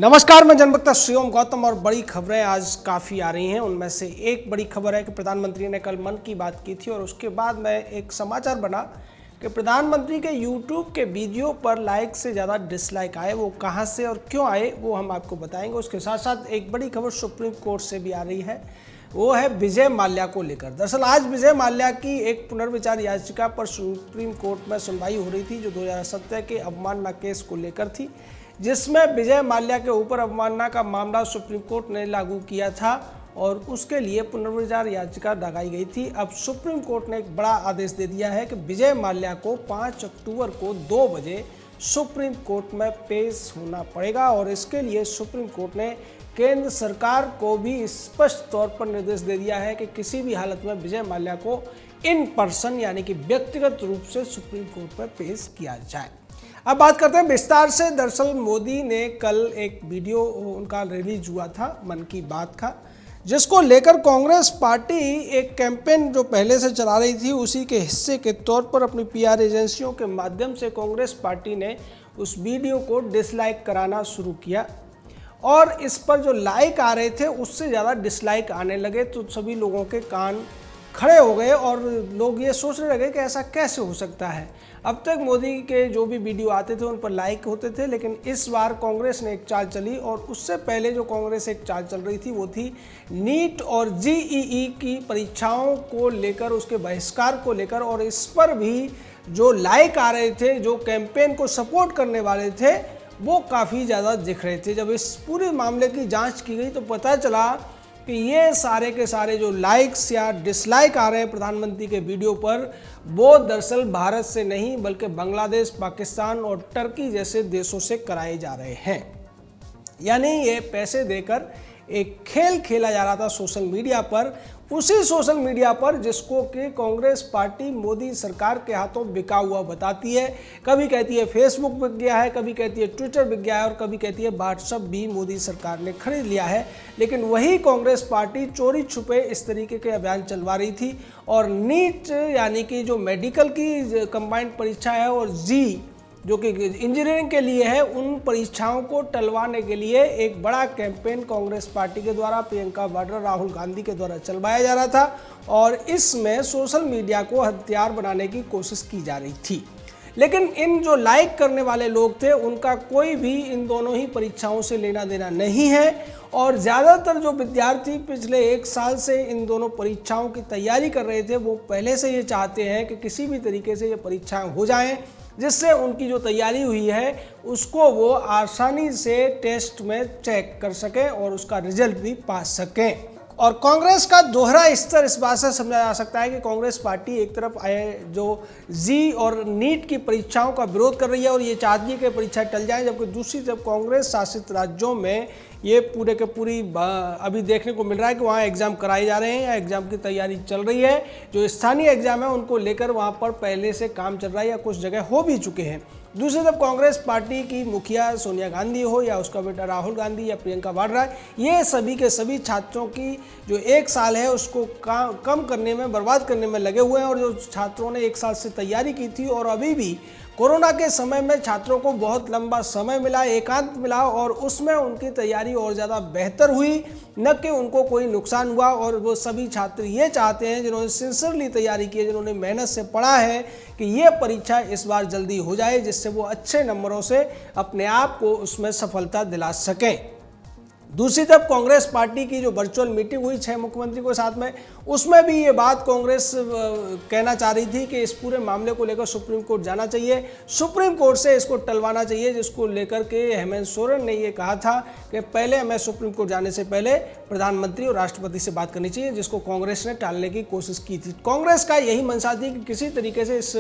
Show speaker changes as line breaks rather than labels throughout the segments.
नमस्कार, मैं जनवक्ता श्रीओम गौतम और बड़ी खबरें आज काफ़ी आ रही हैं। उनमें से एक बड़ी खबर है कि प्रधानमंत्री ने कल मन की बात की थी और उसके बाद में एक समाचार बना कि प्रधानमंत्री के यूट्यूब के वीडियो पर लाइक से ज़्यादा डिसलाइक आए। वो कहां से और क्यों आए वो हम आपको बताएंगे। उसके साथ साथ एक बड़ी खबर सुप्रीम कोर्ट से भी आ रही है, वो है विजय माल्या को लेकर। दरअसल आज विजय माल्या की एक पुनर्विचार याचिका पर सुप्रीम कोर्ट में सुनवाई हो रही थी, जो 2017 के अवमानना केस को लेकर थी, जिसमें विजय माल्या के ऊपर अवमानना का मामला सुप्रीम कोर्ट ने लागू किया था और उसके लिए पुनर्विचार याचिका लगाई गई थी। अब सुप्रीम कोर्ट ने एक बड़ा आदेश दे दिया है कि विजय माल्या को 5 अक्टूबर को 2 बजे सुप्रीम कोर्ट में पेश होना पड़ेगा और इसके लिए सुप्रीम कोर्ट ने केंद्र सरकार को भी स्पष्ट तौर पर निर्देश दे दिया है कि किसी भी हालत में विजय माल्या को इन पर्सन यानी कि व्यक्तिगत रूप से सुप्रीम कोर्ट पर पेश किया जाए। अब बात करते हैं विस्तार से। दरअसल मोदी ने कल एक वीडियो उनका रिलीज हुआ था मन की बात का, जिसको लेकर कांग्रेस पार्टी एक कैंपेन जो पहले से चला रही थी उसी के हिस्से के तौर पर अपनी पीआर एजेंसियों के माध्यम से कांग्रेस पार्टी ने उस वीडियो को डिसलाइक कराना शुरू किया और इस पर जो लाइक आ रहे थे उससे ज़्यादा डिसलाइक आने लगे। तो सभी लोगों के कान खड़े हो गए और लोग ये सोचने लगे कि ऐसा कैसे हो सकता है। अब तक मोदी के जो भी वीडियो आते थे उन पर लाइक होते थे, लेकिन इस बार कांग्रेस ने एक चाल चली और उससे पहले जो कांग्रेस एक चाल चल रही थी वो थी नीट और जेईई की परीक्षाओं को लेकर, उसके बहिष्कार को लेकर। और इस पर भी जो लाइक आ रहे थे, जो कैंपेन को सपोर्ट करने वाले थे, वो काफ़ी ज़्यादा दिख रहे थे। जब इस पूरे मामले की जांच की गई तो पता चला कि ये सारे के सारे जो लाइक्स या डिसलाइक आ रहे हैं प्रधानमंत्री के वीडियो पर, वो दरअसल भारत से नहीं बल्कि बांग्लादेश, पाकिस्तान और टर्की जैसे देशों से कराए जा रहे हैं। यानी ये पैसे देकर एक खेल खेला जा रहा था सोशल मीडिया पर, उसी सोशल मीडिया पर जिसको कि कांग्रेस पार्टी मोदी सरकार के हाथों बिका हुआ बताती है। कभी कहती है फेसबुक बिक गया है, कभी कहती है ट्विटर बिक गया है और कभी कहती है व्हाट्सएप भी मोदी सरकार ने खरीद लिया है। लेकिन वही कांग्रेस पार्टी चोरी छुपे इस तरीके के अभियान चलवा रही थी और नीट यानी कि जो मेडिकल की कंबाइंड परीक्षा है और जी जो कि इंजीनियरिंग के लिए है, उन परीक्षाओं को टलवाने के लिए एक बड़ा कैंपेन कांग्रेस पार्टी के द्वारा प्रियंका वाड्रा, राहुल गांधी के द्वारा चलवाया जा रहा था और इसमें सोशल मीडिया को हथियार बनाने की कोशिश की जा रही थी। लेकिन इन जो लाइक करने वाले लोग थे उनका कोई भी इन दोनों ही परीक्षाओं से लेना देना नहीं है और ज़्यादातर जो विद्यार्थी पिछले 1 साल से इन दोनों परीक्षाओं की तैयारी कर रहे थे वो पहले से ये चाहते हैं कि किसी भी तरीके से ये परीक्षाएं हो जाएं, जिससे उनकी जो तैयारी हुई है उसको वो आसानी से टेस्ट में चेक कर सकें और उसका रिजल्ट भी पा सकें। और कांग्रेस का दोहरा स्तर इस बात से समझा जा सकता है कि कांग्रेस पार्टी एक तरफ जो जी और नीट की परीक्षाओं का विरोध कर रही है और ये चाहती है कि परीक्षा टल जाए, जबकि दूसरी तरफ कांग्रेस शासित राज्यों में ये पूरे के पूरी अभी देखने को मिल रहा है कि वहाँ एग्ज़ाम कराए जा रहे हैं या एग्ज़ाम की तैयारी चल रही है। जो स्थानीय एग्ज़ाम है उनको लेकर वहाँ पर पहले से काम चल रहा है या कुछ जगह हो भी चुके हैं। दूसरी तरफ कांग्रेस पार्टी की मुखिया सोनिया गांधी हो या उसका बेटा राहुल गांधी या प्रियंका वाड्रा, ये सभी के सभी छात्रों की जो 1 साल है उसको कम करने में, बर्बाद करने में लगे हुए हैं। और जो छात्रों ने 1 साल से तैयारी की थी और अभी भी कोरोना के समय में छात्रों को बहुत लंबा समय मिला, एकांत मिला और उसमें उनकी तैयारी और ज़्यादा बेहतर हुई, न कि उनको कोई नुकसान हुआ। और वो सभी छात्र ये चाहते हैं, जिन्होंने सिंसियरली तैयारी की है, जिन्होंने मेहनत से पढ़ा है, कि ये परीक्षा इस बार जल्दी हो जाए जिससे वो अच्छे नंबरों से अपने आप को उसमें सफलता दिला सकें। दूसरी तरफ कांग्रेस पार्टी की जो वर्चुअल मीटिंग हुई 6 मुख्यमंत्रियों के साथ में, उसमें भी ये बात कांग्रेस कहना चाह रही थी कि इस पूरे मामले को लेकर सुप्रीम कोर्ट जाना चाहिए, सुप्रीम कोर्ट से इसको टलवाना चाहिए, जिसको लेकर के हेमंत सोरेन ने ये कहा था कि पहले हमें सुप्रीम कोर्ट जाने से पहले प्रधानमंत्री और राष्ट्रपति से बात करनी चाहिए, जिसको कांग्रेस ने टालने की कोशिश की थी। कांग्रेस का यही मंशा थी कि किसी तरीके से इस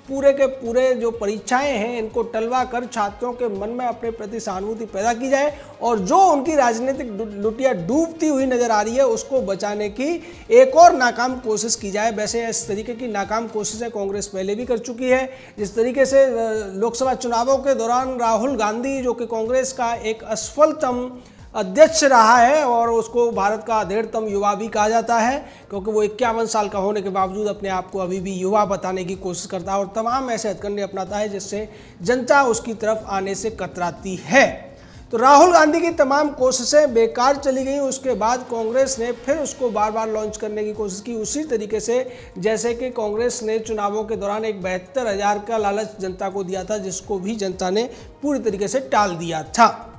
पूरे के पूरे जो परीक्षाएं हैं इनको टलवा कर छात्रों के मन में अपने प्रति सहानुभूति पैदा की जाए और जो उनकी राजनीतिक लुटिया डूबती हुई नजर आ रही है उसको बचाने की एक और नाकाम कोशिश की जाए। वैसे इस तरीके की नाकाम कोशिशें कांग्रेस पहले भी कर चुकी है। जिस तरीके से लोकसभा चुनावों के दौरान राहुल गांधी, जो कि कांग्रेस का एक असफलतम अध्यक्ष रहा है और उसको भारत का अधेड़तम युवा भी कहा जाता है, क्योंकि वो 51 साल का होने के बावजूद अपने आप को अभी भी युवा बताने की कोशिश करता है और तमाम ऐसे हथकंडे अपनाता है जिससे जनता उसकी तरफ आने से कतराती है। तो राहुल गांधी की तमाम कोशिशें बेकार चली गई। उसके बाद कांग्रेस ने फिर उसको बार बार लॉन्च करने की कोशिश की, उसी तरीके से जैसे कि कांग्रेस ने चुनावों के दौरान एक 72,000 का लालच जनता को दिया था, जिसको भी जनता ने पूरी तरीके से टाल दिया था।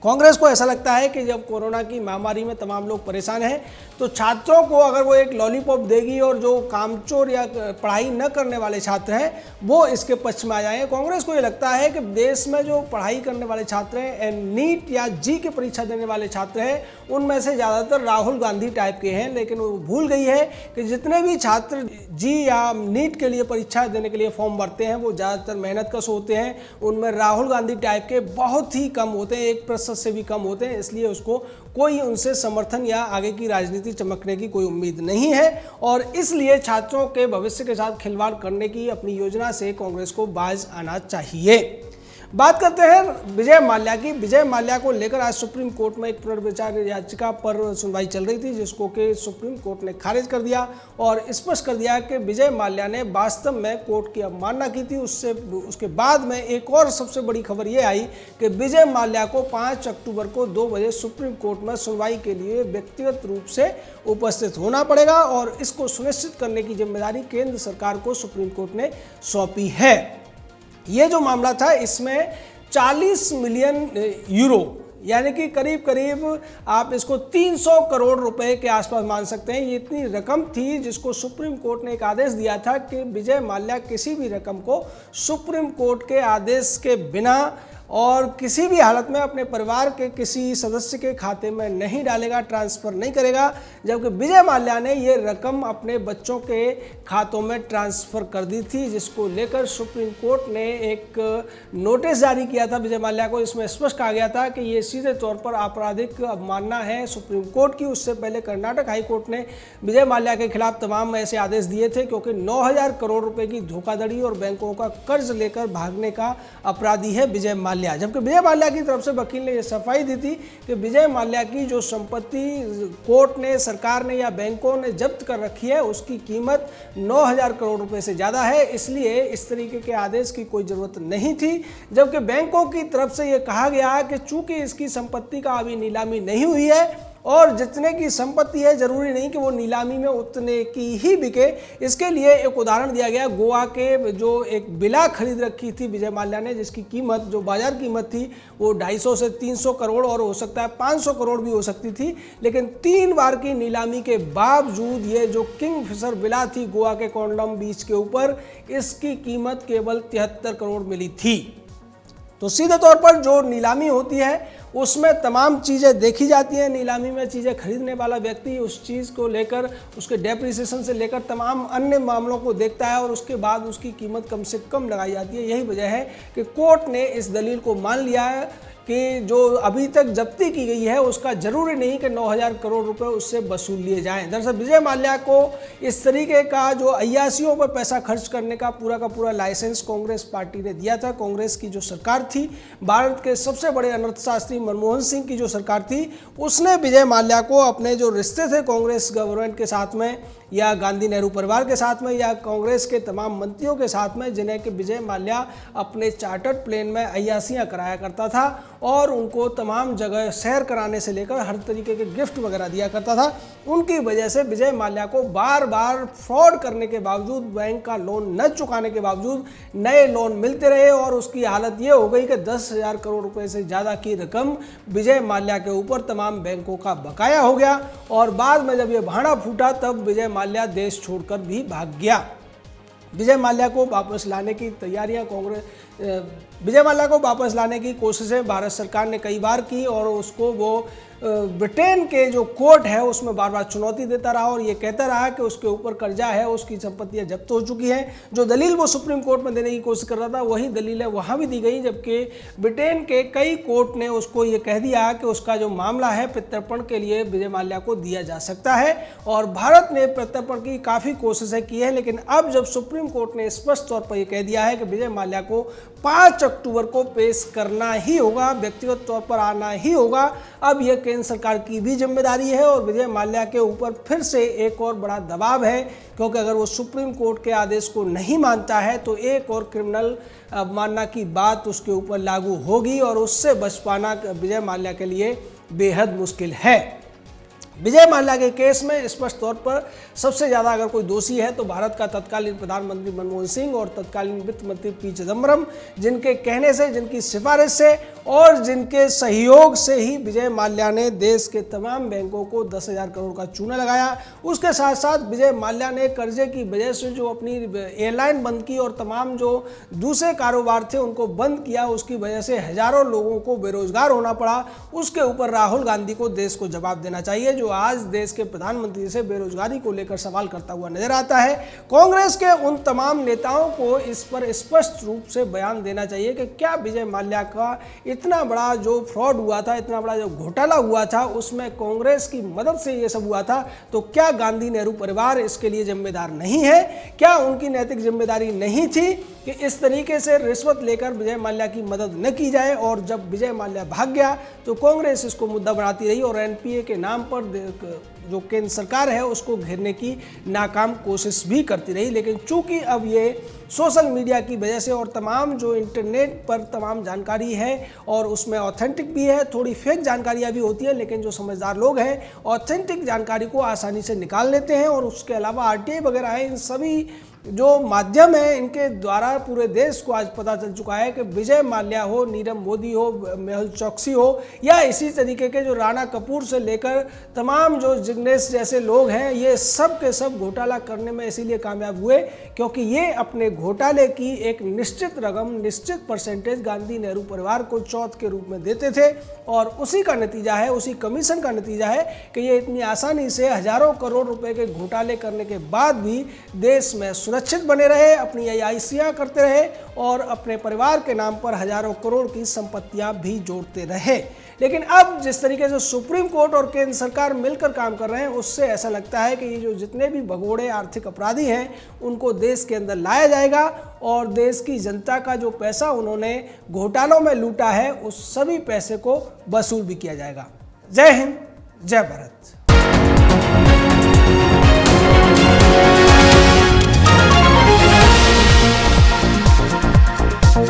कांग्रेस को ऐसा लगता है कि जब कोरोना की महामारी में तमाम लोग परेशान हैं, तो छात्रों को अगर वो एक लॉलीपॉप देगी और जो कामचोर या पढ़ाई न करने वाले छात्र हैं वो इसके पक्ष में आ जाएंगे। कांग्रेस को ये लगता है कि देश में जो पढ़ाई करने वाले छात्र हैं, नीट या जी की परीक्षा देने वाले छात्र हैं, उनमें से ज़्यादातर राहुल गांधी टाइप के हैं। लेकिन वो भूल गई है कि जितने भी छात्र जी या नीट के लिए परीक्षा देने के लिए फॉर्म भरते हैं वो ज़्यादातर मेहनतकश होते हैं, उनमें राहुल गांधी टाइप के बहुत ही कम होते हैं, 1% से भी कम होते हैं। इसलिए उसको कोई उनसे समर्थन या आगे की राजनीति चमकने की कोई उम्मीद नहीं है, और इसलिए छात्रों के भविष्य के साथ खिलवाड़ करने की अपनी योजना से कांग्रेस को बाज आना चाहिए। बात करते हैं विजय माल्या की। विजय माल्या को लेकर आज सुप्रीम कोर्ट में एक पुनर्विचार याचिका पर सुनवाई चल रही थी, जिसको कि सुप्रीम कोर्ट ने खारिज कर दिया और स्पष्ट कर दिया कि विजय माल्या ने वास्तव में कोर्ट की अवमानना की थी। उसके बाद में एक और सबसे बड़ी खबर ये आई कि विजय माल्या को 5 अक्टूबर को 2 बजे सुप्रीम कोर्ट में सुनवाई के लिए व्यक्तिगत रूप से उपस्थित होना पड़ेगा, और इसको सुनिश्चित करने की जिम्मेदारी केंद्र सरकार को सुप्रीम कोर्ट ने सौंपी है। ये जो मामला था, इसमें 40 मिलियन यूरो यानी कि करीब करीब आप इसको 300 करोड़ रुपए के आसपास मान सकते हैं, ये इतनी रकम थी जिसको सुप्रीम कोर्ट ने एक आदेश दिया था कि विजय माल्या किसी भी रकम को सुप्रीम कोर्ट के आदेश के बिना और किसी भी हालत में अपने परिवार के किसी सदस्य के खाते में नहीं डालेगा, ट्रांसफ़र नहीं करेगा। जबकि विजय माल्या ने ये रकम अपने बच्चों के खातों में ट्रांसफ़र कर दी थी, जिसको लेकर सुप्रीम कोर्ट ने एक नोटिस जारी किया था विजय माल्या को। इसमें स्पष्ट कहा गया था कि ये सीधे तौर पर आपराधिक अवमानना है सुप्रीम कोर्ट की। उससे पहले कर्नाटक हाई कोर्ट ने विजय माल्या के खिलाफ तमाम ऐसे आदेश दिए थे, क्योंकि 9,000 करोड़ रुपये की धोखाधड़ी और बैंकों का कर्ज लेकर भागने का अपराधी है विजय माल्या। जबकि विजय माल्या की तरफ से वकील ने यह सफाई दी थी कि विजय माल्या की जो संपत्ति कोर्ट ने, सरकार ने या बैंकों ने जब्त कर रखी है, उसकी कीमत 9,000 करोड़ रुपए से ज़्यादा है, इसलिए इस तरीके के आदेश की कोई ज़रूरत नहीं थी। जबकि बैंकों की तरफ से यह कहा गया कि चूंकि इसकी संपत्ति का अभी नीलामी नहीं हुई है और जितने की संपत्ति है जरूरी नहीं कि वो नीलामी में उतने की ही बिके। इसके लिए एक उदाहरण दिया गया, गोवा के जो एक विला खरीद रखी थी विजय माल्या ने, जिसकी कीमत जो बाजार कीमत थी वो 250 से 300 करोड़ और हो सकता है 500 करोड़ भी हो सकती थी, लेकिन 3 बार की नीलामी के बावजूद ये जो किंगफिशर विला थी गोवा के कोंडम बीच के ऊपर, इसकी कीमत केवल 73 करोड़ मिली थी। तो सीधे तौर पर जो नीलामी होती है उसमें तमाम चीज़ें देखी जाती हैं। नीलामी में चीज़ें खरीदने वाला व्यक्ति उस चीज़ को लेकर, उसके डेप्रिसिएशन से लेकर तमाम अन्य मामलों को देखता है और उसके बाद उसकी कीमत कम से कम लगाई जाती है। यही वजह है कि कोर्ट ने इस दलील को मान लिया है कि जो अभी तक जब्ती की गई है उसका जरूरी नहीं कि 9,000 करोड़ रुपए उससे वसूल लिए जाएं। दरअसल विजय माल्या को इस तरीके का जो अय्यासियों पर पैसा खर्च करने का पूरा लाइसेंस कांग्रेस पार्टी ने दिया था। कांग्रेस की जो सरकार थी, भारत के सबसे बड़े अर्थशास्त्री मनमोहन सिंह की जो सरकार थी, उसने विजय माल्या को अपने जो रिश्ते थे कांग्रेस गवर्नमेंट के साथ में या गांधी नेहरू परिवार के साथ में या कांग्रेस के तमाम मंत्रियों के साथ में, जिन्हें कि विजय माल्या अपने चार्टर्ड प्लेन में अय्यासियाँ कराया करता था और उनको तमाम जगह सैर कराने से लेकर हर तरीके के गिफ्ट वगैरह दिया करता था, उनकी वजह से विजय माल्या को बार बार फ्रॉड करने के बावजूद, बैंक का लोन न चुकाने के बावजूद नए लोन मिलते रहे और उसकी हालत ये हो गई कि 10,000 करोड़ रुपए से ज़्यादा की रकम विजय माल्या के ऊपर तमाम बैंकों का बकाया हो गया। और बाद में जब ये भाड़ा फूटा तब विजय माल्या देश छोड़कर भी भाग गया। विजय माल्या को वापस लाने की तैयारियां विजय माल्या को वापस लाने की कोशिशें भारत सरकार ने कई बार की और उसको वो ब्रिटेन के जो कोर्ट है उसमें बार बार चुनौती देता रहा और ये कहता रहा कि उसके ऊपर कर्जा है, उसकी संपत्तियां जब्त हो चुकी हैं। जो दलील वो सुप्रीम कोर्ट में देने की कोशिश कर रहा था वही दलील है वहाँ भी दी गई, जबकि ब्रिटेन के कई कोर्ट ने उसको ये कह दिया कि उसका जो मामला है प्रत्यर्पण के लिए विजय माल्या को दिया जा सकता है। और भारत ने प्रत्यर्पण की काफ़ी कोशिशें की है, लेकिन अब जब सुप्रीम कोर्ट ने स्पष्ट तौर पर यह कह दिया है कि विजय माल्या को 5 अक्टूबर को पेश करना ही होगा, व्यक्तिगत तौर पर आना ही होगा, अब यह केंद्र सरकार की भी जिम्मेदारी है और विजय माल्या के ऊपर फिर से एक और बड़ा दबाव है, क्योंकि अगर वो सुप्रीम कोर्ट के आदेश को नहीं मानता है तो एक और क्रिमिनल मानना की बात उसके ऊपर लागू होगी और उससे बच पाना विजय माल्या के लिए बेहद मुश्किल है। विजय माल्या के केस में स्पष्ट तौर पर सबसे ज़्यादा अगर कोई दोषी है तो भारत का तत्कालीन प्रधानमंत्री मनमोहन सिंह और तत्कालीन वित्त मंत्री पी चिदम्बरम, जिनके कहने से, जिनकी सिफारिश से और जिनके सहयोग से ही विजय माल्या ने देश के तमाम बैंकों को 10,000 करोड़ का चूना लगाया। उसके साथ साथ विजय माल्या ने कर्जे की वजह से जो अपनी एयरलाइन बंद की और तमाम जो दूसरे कारोबार थे उनको बंद किया, उसकी वजह से हजारों लोगों को बेरोजगार होना पड़ा। उसके ऊपर राहुल गांधी को देश को जवाब देना चाहिए, जो आज देश के प्रधानमंत्री से बेरोजगारी को लेकर सवाल करता हुआ नजर आता है। कांग्रेस के उन तमाम नेताओं को इस पर स्पष्ट रूप से बयान देना चाहिए कि क्या विजय माल्या का इतना बड़ा जो फ्रॉड हुआ था, इतना बड़ा जो घोटाला हुआ था, उसमें कांग्रेस की मदद से ये सब हुआ था, तो क्या गांधी नेहरू परिवार इसके लिए जिम्मेदार नहीं है? क्या उनकी नैतिक जिम्मेदारी नहीं थी कि इस तरीके से रिश्वत लेकर विजय माल्या की मदद न की जाए? और जब विजय माल्या भाग गया तो कांग्रेस इसको मुद्दा बनाती रही और एनपीए के नाम पर जो केंद्र सरकार है उसको घेरने की नाकाम कोशिश भी करती रही। लेकिन चूंकि अब ये सोशल मीडिया की वजह से और तमाम जो इंटरनेट पर तमाम जानकारी है और उसमें ऑथेंटिक भी है, थोड़ी फेक जानकारियाँ भी होती हैं, लेकिन जो समझदार लोग हैं ऑथेंटिक जानकारी को आसानी से निकाल लेते हैं। और उसके अलावा आरटीआई वगैरह है, इन सभी जो माध्यम है इनके द्वारा पूरे देश को आज पता चल चुका है कि विजय माल्या हो, नीरव मोदी हो, मेहुल चौकसी हो या इसी तरीके के जो राणा कपूर से लेकर तमाम जो जिग्नेश जैसे लोग हैं, ये सब के सब घोटाला करने में इसीलिए कामयाब हुए क्योंकि ये अपने घोटाले की एक निश्चित रकम, निश्चित परसेंटेज गांधी नेहरू परिवार को चौथ के रूप में देते थे। और उसी का नतीजा है, उसी कमीशन का नतीजा है कि ये इतनी आसानी से हजारों करोड़ रुपए के घोटाले करने के बाद भी देश में सुरक्षित बने रहे, अपनी आईसियाँ करते रहे और अपने परिवार के नाम पर हजारों करोड़ की संपत्तियां भी जोड़ते रहे। लेकिन अब जिस तरीके से सुप्रीम कोर्ट और केंद्र सरकार मिलकर काम कर रहे हैं, उससे ऐसा लगता है कि ये जो जितने भी भगोड़े आर्थिक अपराधी हैं उनको देश के अंदर लाया जाएगा और देश की जनता का जो पैसा उन्होंने घोटालों में लूटा है उस सभी पैसे को वसूल भी किया जाएगा। जय हिंद, जय भारत।